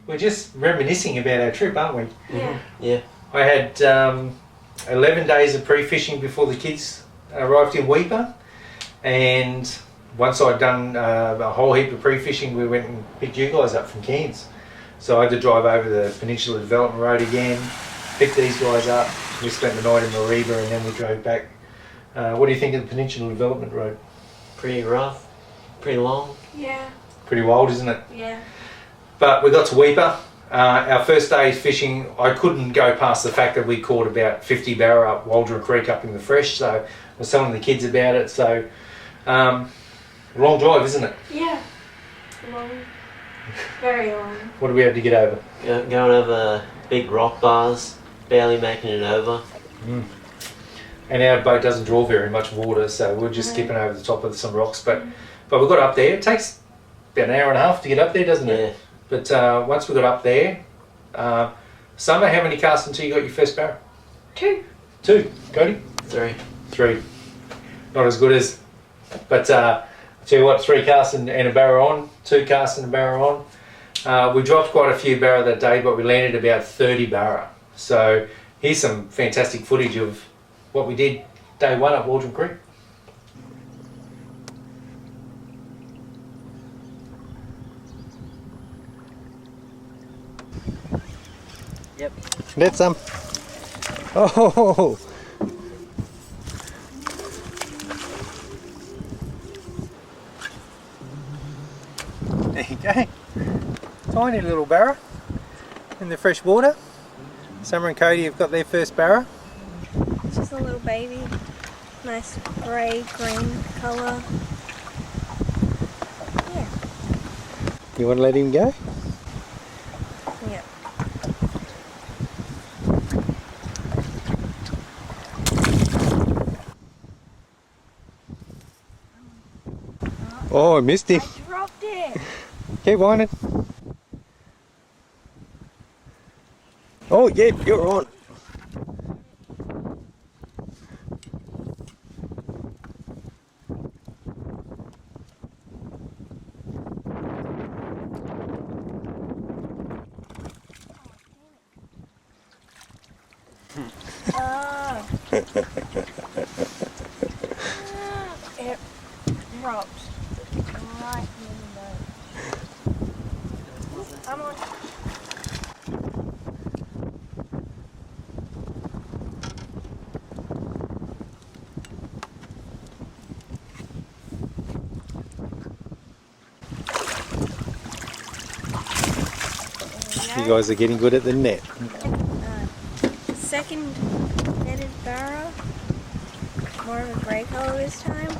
We're just reminiscing about our trip, aren't we? Yeah. Yeah. I had 11 days of pre-fishing before the kids arrived in Weipa, and once I'd done a whole heap of pre-fishing, we went and picked you guys up from Cairns. So I had to drive over the Peninsula Development Road again, pick these guys up. We spent the night in Mariba and then we drove back. What do you think of the Peninsula Development Road? Pretty rough, pretty long. Yeah. Pretty wild, isn't it? Yeah. But we got to Weipa. Our first day's fishing, I couldn't go past the fact that we caught about 50 barra up Waldron Creek up in the fresh, so I was telling the kids about it. So, long drive, isn't it? Yeah. Long. Very long. What do we have to get over? Going over big rock bars, barely making it over. Mm. And our boat doesn't draw very much water, so we're just skipping over the top of some rocks. But we got up there. It takes about an hour and a half to get up there, doesn't it? Yeah. But once we got up there, Summer, how many casts until you got your first barra? 2. 2. Cody? 3. 3. Not as good as, but I'll tell you what, 3 casts and a barra on, 2 casts and a barra on. We dropped quite a few barra that day, but we landed about 30 barra. So here's some fantastic footage of what we did day 1 at Waldron Creek. Yep. That's some. Oh. There you go. Tiny little barra in the fresh water. Summer and Cody have got their first barra. It's just a little baby. Nice grey, green colour. Yeah. You want to let him go? Yep. Oh, I missed him. I dropped it. Keep whining. Oh, yeah, you're on. It dropped You guys are getting good at the net. Second netted barra. More of a grey colour this time.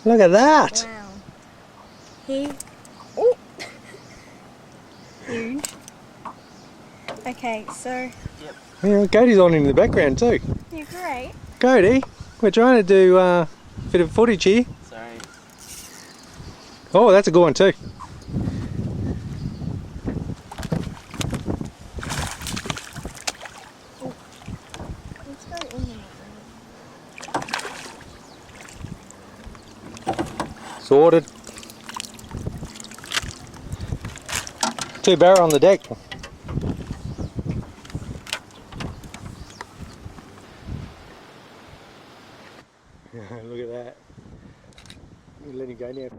Look at that! Wow. Oh. Huge. Okay, so. Yeah, Cody's on in the background too. You're great. Cody, we're trying to do a bit of footage here. Sorry. Oh, that's a good one too. Let's go in here. Sorted. 2 barra on the deck. Look at that. You let him go now.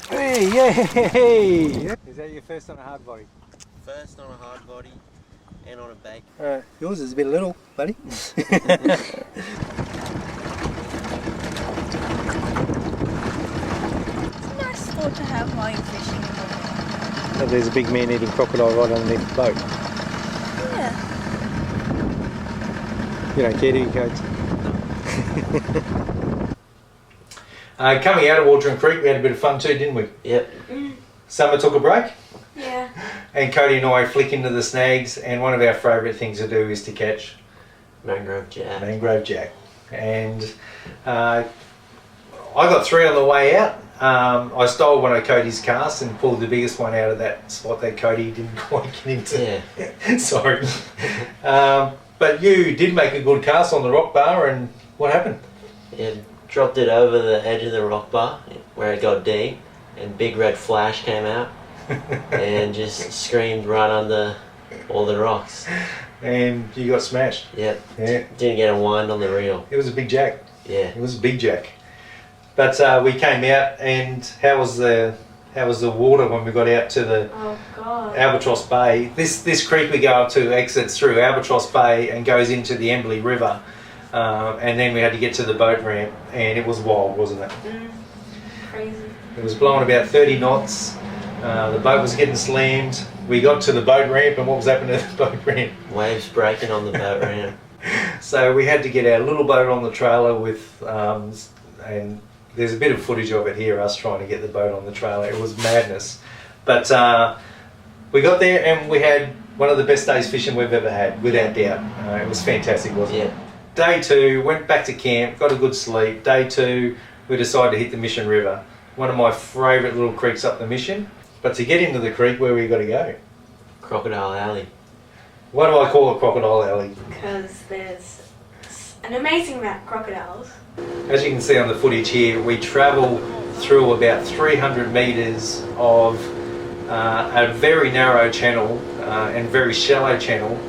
Hey, yay! Is that your first on a hard body? First on a hard body and on a bake. Yours is a bit little, buddy. It's a nice sport to have while you're fishing. There's a big man eating crocodile right underneath the boat. Yeah. You don't care, do you, Coach? Coming out of Waldron Creek, we had a bit of fun too, didn't we? Yep. Summer took a break, Yeah. and Cody and I flick into the snags, and one of our favourite things to do is to catch Mangrove jack. mangrove jack. And I got 3 on the way out. I stole one of Cody's casts and pulled the biggest one out of that spot that Cody didn't quite get into. Yeah. Sorry. But you did make a good cast on the rock bar, and what happened? Yeah, dropped it over the edge of the rock bar where it got deep, and big red flash came out and just screamed right under all the rocks. And you got smashed. Yep. Yeah. Didn't get a wind on the reel. It was a big jack. Yeah. It was a big jack. But we came out, and how was the water when we got out to the Albatross Bay? This creek we go up to exits through Albatross Bay and goes into the Embley River, and then we had to get to the boat ramp, and it was wild, wasn't it? Crazy. It was blowing about 30 knots. The boat was getting slammed. We got to the boat ramp, and what was happening to the boat ramp? Waves breaking on the boat ramp. So we had to get our little boat on the trailer with, and there's a bit of footage of it here, us trying to get the boat on the trailer. It was madness. But we got there, and we had one of the best days fishing we've ever had, without doubt. It was fantastic, wasn't it? Day 2, went back to camp, got a good sleep. Day 2, we decided to hit the Mission River. One of my favourite little creeks up the Mission. But to get into the creek, where we got to go? Crocodile Alley. Why do I call it Crocodile Alley? Because there's an amazing amount of crocodiles. As you can see on the footage here, we travel through about 300 metres of a very narrow channel and very shallow channel,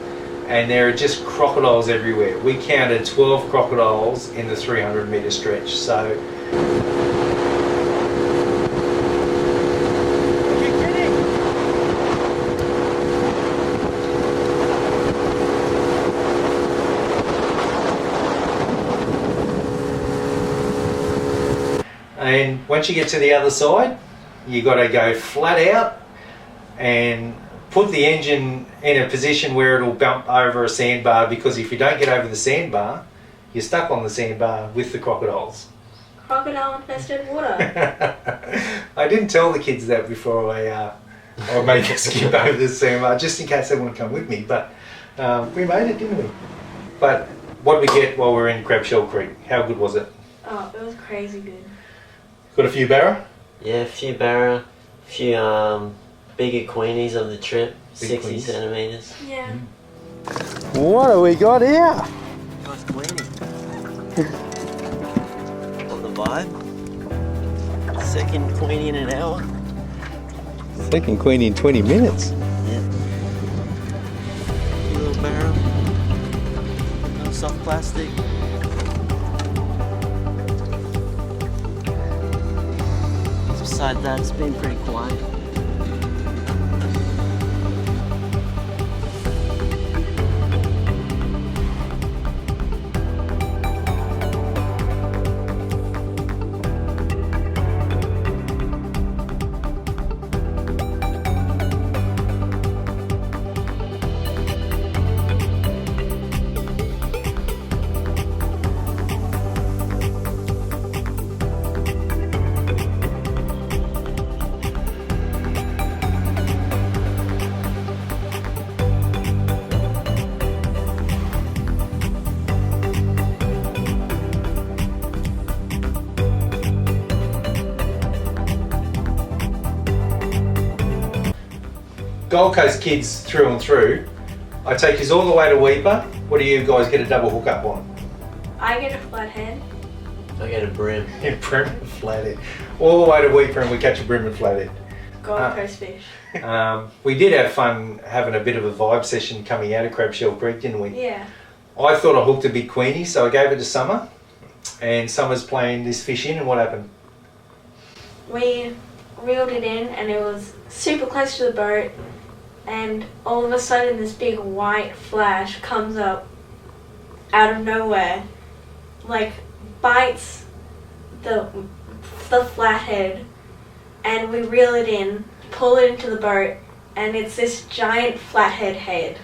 and there are just crocodiles everywhere. We counted 12 crocodiles in the 300 metre stretch. So and once you get to the other side, you got to go flat out and put the engine in a position where it'll bump over a sandbar, because if you don't get over the sandbar, you're stuck on the sandbar with the crocodiles. Crocodile infested water. I didn't tell the kids that before I made them skip over the sandbar, just in case they want to come with me, but we made it, didn't we? But what did we get while we were in Crabshell Creek? How good was it? Oh, it was crazy good. Got a few barra? Yeah, a few barra, a few bigger queenies on the trip, Big 60 queens. centimetres. Yeah. What have we got here? Nice queenie. vibe. Second queenie in an hour. Second queen in 20 minutes. Yeah. Little barra. No soft plastic. Besides that, it's been pretty quiet. Gold Coast kids through and through. I take you all the way to Weipa. What do you guys get a double hook up on? I get a flathead. I get a brim. Yeah, brim and flathead. All the way to Weipa and we catch a brim and flathead. Gold Coast fish. We did have fun having a bit of a vibe session coming out of Crabshell Creek, didn't we? Yeah. I thought I hooked a big queenie, so I gave it to Summer. And Summer's playing this fish in, and what happened? We reeled it in and it was super close to the boat, and all of a sudden this big white flash comes up out of nowhere, like bites the flathead, and we reel it in, pull it into the boat, and it's this giant flathead head.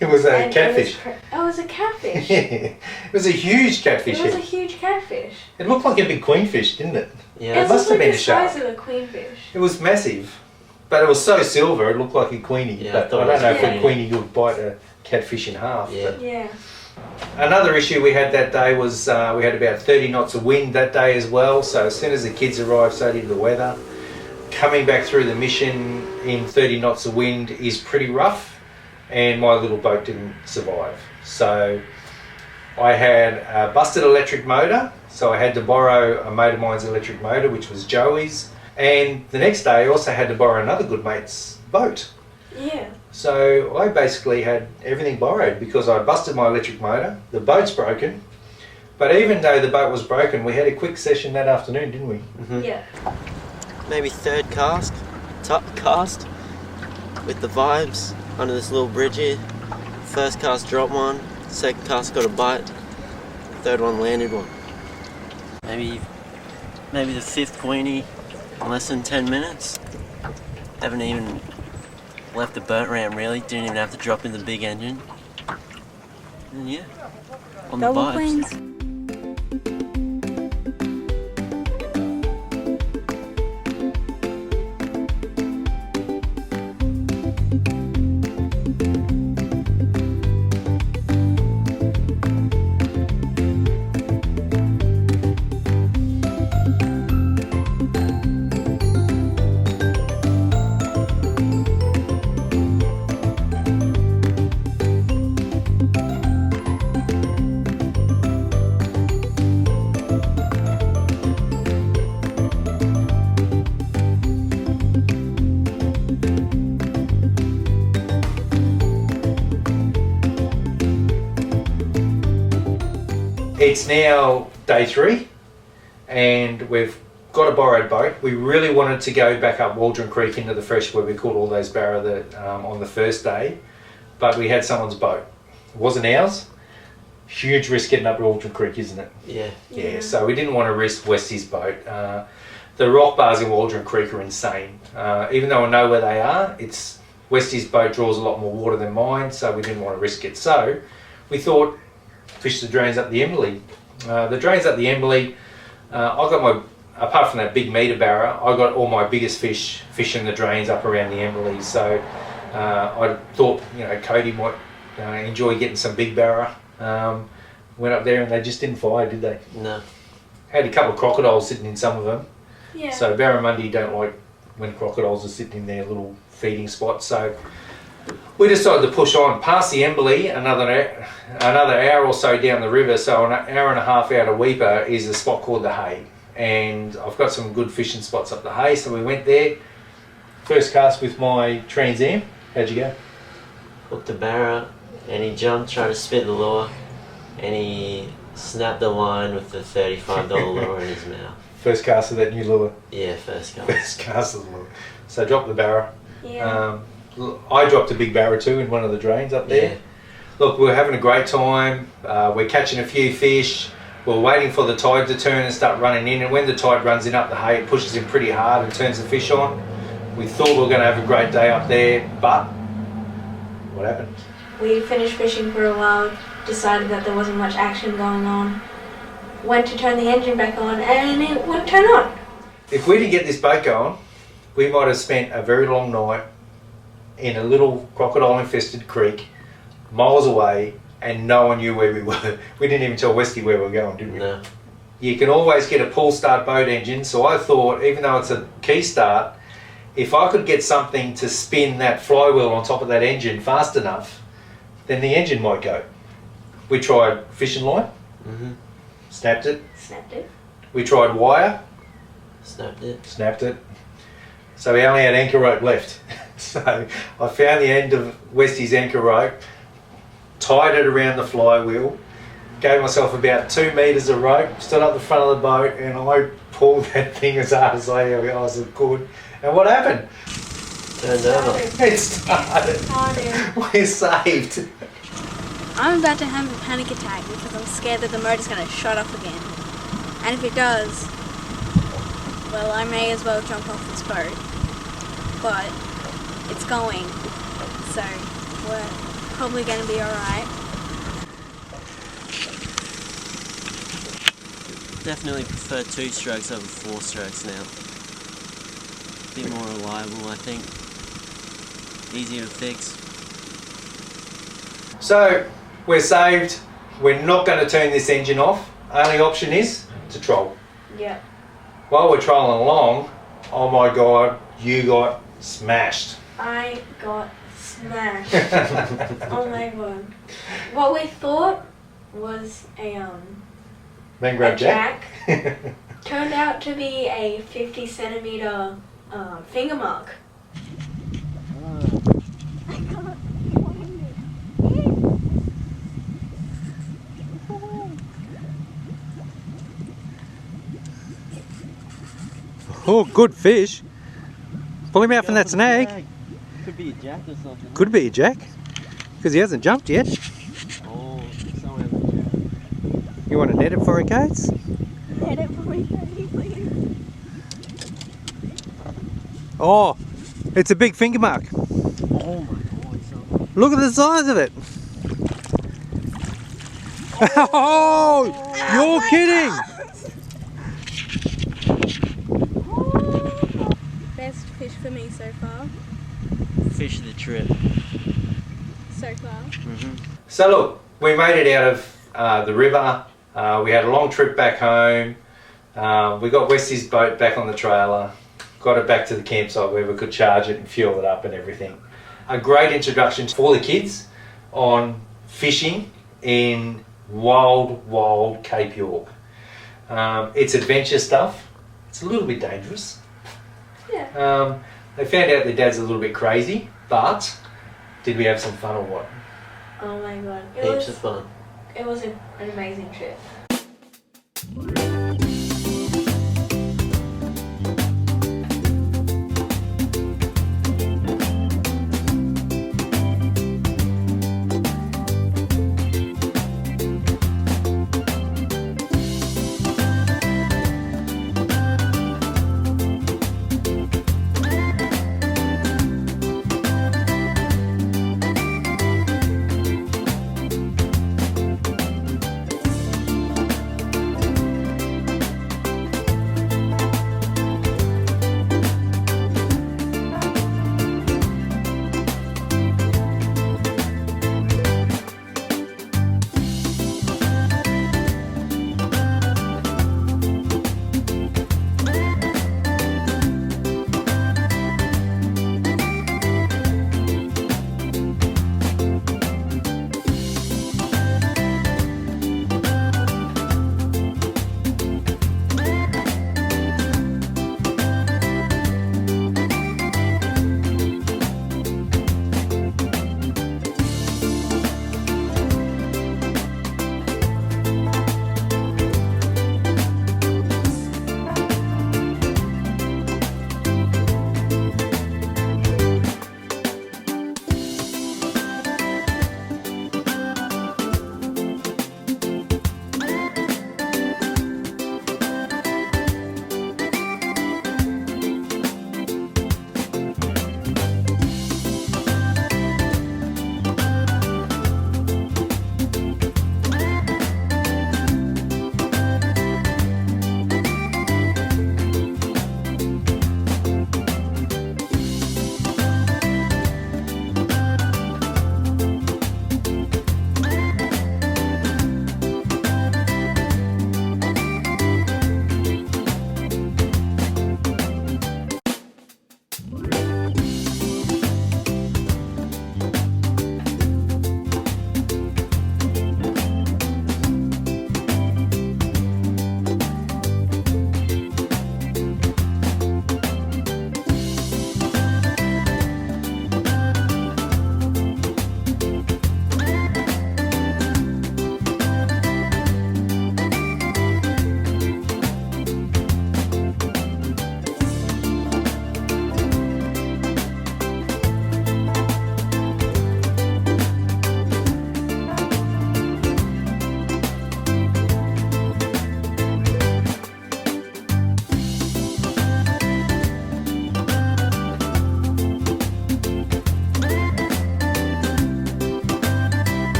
It was a And catfish. It was a catfish. It was a huge catfish. It was a huge catfish. It looked like a big queenfish, didn't it? Yeah. It must looked have like been the a shark. size of a queenfish. It was massive, but it was so silver it looked like a queenie. Yeah, I but thought I it don't was know a if a queenie. queenie would bite a catfish in half. Yeah. But Yeah. another issue we had that day was we had about 30 knots of wind that day as well. So as soon as the kids arrived, so did the weather. Coming back through the mission in 30 knots of wind is pretty rough, and my little boat didn't survive. So I had a busted electric motor, so I had to borrow a mate of mine's electric motor, which was Joey's. And the next day I also had to borrow another good mate's boat. Yeah. So I basically had everything borrowed because I busted my electric motor, the boat's broken. But even though the boat was broken, we had a quick session that afternoon, didn't we? Mm-hmm. Yeah. Maybe third cast, top cast, with the vibes under this little bridge here. First cast dropped one, second cast got a bite, third one landed one. Maybe the fifth queenie in less than 10 minutes. Haven't even left the boat ramp really, didn't even have to drop in the big engine. And yeah, on the Double vibes. queens. It's now day 3 and we've got a borrowed boat. We really wanted to go back up Waldron Creek into the fresh where we caught all those barra that, on the first day, but we had someone's boat. It wasn't ours. Huge risk getting up Waldron Creek, isn't it? Yeah. Yeah, so we didn't want to risk Westy's boat. The rock bars in Waldron Creek are insane. Even though I know where they are, Westy's boat draws a lot more water than mine, so we didn't want to risk it. So we thought, fish the drains up the Emberley. The drains up the Emberley, I got my, apart from that big meter barra, I got all my biggest fish fishing the drains up around the Emberley. So I thought, Cody might enjoy getting some big barra. Went up there and they just didn't fire, did they? No. Had a couple of crocodiles sitting in some of them. Yeah. So barramundi don't like when crocodiles are sitting in their little feeding spots. So we decided to push on past the Emberley, another hour or so down the river. So an hour and a half out of Weipa is a spot called the Hay. and I've got some good fishing spots up the hay, so we went there. First cast with my Trans Am. How'd you go? Hooked a barra, and he jumped, trying to spit the lure, and he snapped the line with the $35 lure in his mouth. First cast of that new lure. Yeah, first cast. First cast of the lure. So dropped the barra. Yeah. I dropped a big barra too in one of the drains up there. Yeah. Look, we're having a great time. We're catching a few fish. We're waiting for the tide to turn and start running in, and when the tide runs in up the hay, it pushes in pretty hard and turns the fish on. We thought we were going to have a great day up there, but what happened? We finished fishing for a while, decided that there wasn't much action going on, went to turn the engine back on, and it wouldn't turn on. If we didn't get this boat going, we might have spent a very long night in a little crocodile infested creek, miles away, and no one knew where we were. We didn't even tell Westy where we were going, did we? No. You can always get a pull start boat engine, so I thought, even though it's a key start, if I could get something to spin that flywheel on top of that engine fast enough, then the engine might go. We tried fishing line, snapped it. Snapped it. We tried wire, Snapped it. snapped it. So we only had anchor rope left. So I found the end of Westy's anchor rope, tied it around the flywheel, gave myself about 2 metres of rope, stood up the front of the boat, and I pulled that thing as hard as I could. And what happened? Turned over. It started. Oh dear. We're saved. I'm about to have a panic attack because I'm scared that the motor's going to shut off again. And if it does, well, I may as well jump off this boat. But it's going, so we're probably going to be alright. Definitely prefer 2 strokes over 4 strokes now. A bit more reliable, I think. Easier to fix. So we're saved. We're not going to turn this engine off. Only option is to troll. Yeah. While we're trolling along, oh my god, you got smashed. I got smashed. Oh my god. What we thought was a Then grab jack turned out to be a 50 centimeter finger mark. Oh, good fish. Pull him out from that snag. Could be a jack or something. Could be a jack, because he hasn't jumped yet. Oh, somewhere in the jack. You want to net it for him, Kates? Net it for me, please. Oh, it's a big finger mark. Oh my god. Look at the size of it. Oh, you're kidding. Best fish for me so far. Fish of the trip. So far. So look, we made it out of the river. We had a long trip back home. We got Westy's boat back on the trailer. Got it back to the campsite where we could charge it and fuel it up and everything. A great introduction for the kids on fishing in wild Cape York. It's adventure stuff. It's a little bit dangerous. Yeah. They found out their dad's a little bit crazy, but did we have some fun or what? Oh my god. Heaps of fun. It was an amazing trip.